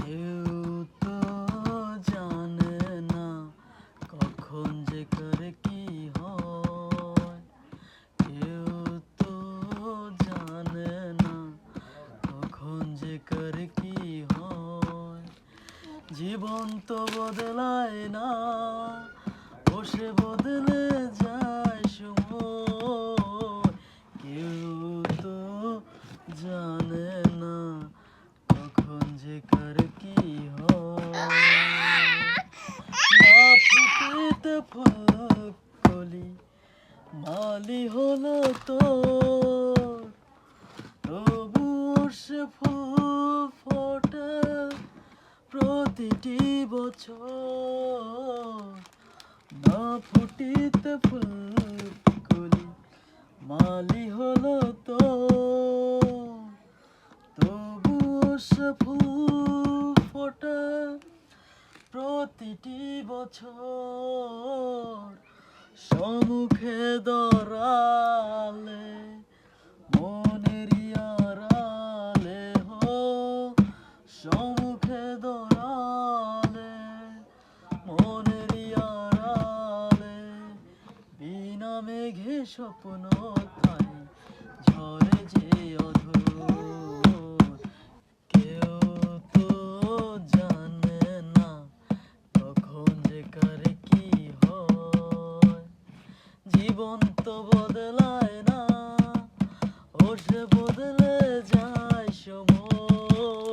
কেউ তো জানে না কখন যে করে কি হয়। কেউ তো জানে না কখন যে করে কি হয়। জীবন তো বদলায় না, বসে বদলে যায় সময়। কেউ তো জানে না কখন যে কার কি হয়। না ফুটিতে ফুলকলি মালি হলো তোর, তবুও সে ফুল ফোটে প্রতিটি বছর। না ফুটিতে ফুলকলি মালি হলো তোর, তবুও সে ফুল ফোটে প্রতিটি বছর। সম্মুখে দাঁড়ালে মনেরই আড়ালে হো, সম্মুখে দাঁড়ালে মনেরই আড়ালে বিনা মেঘে স্বপ্ন তাই ঝরে যে অধর। কেউ তো জানে না কখন যে কার কি হয়। জীবন তো বদলায় না, ও সে বদলে যায় সময়।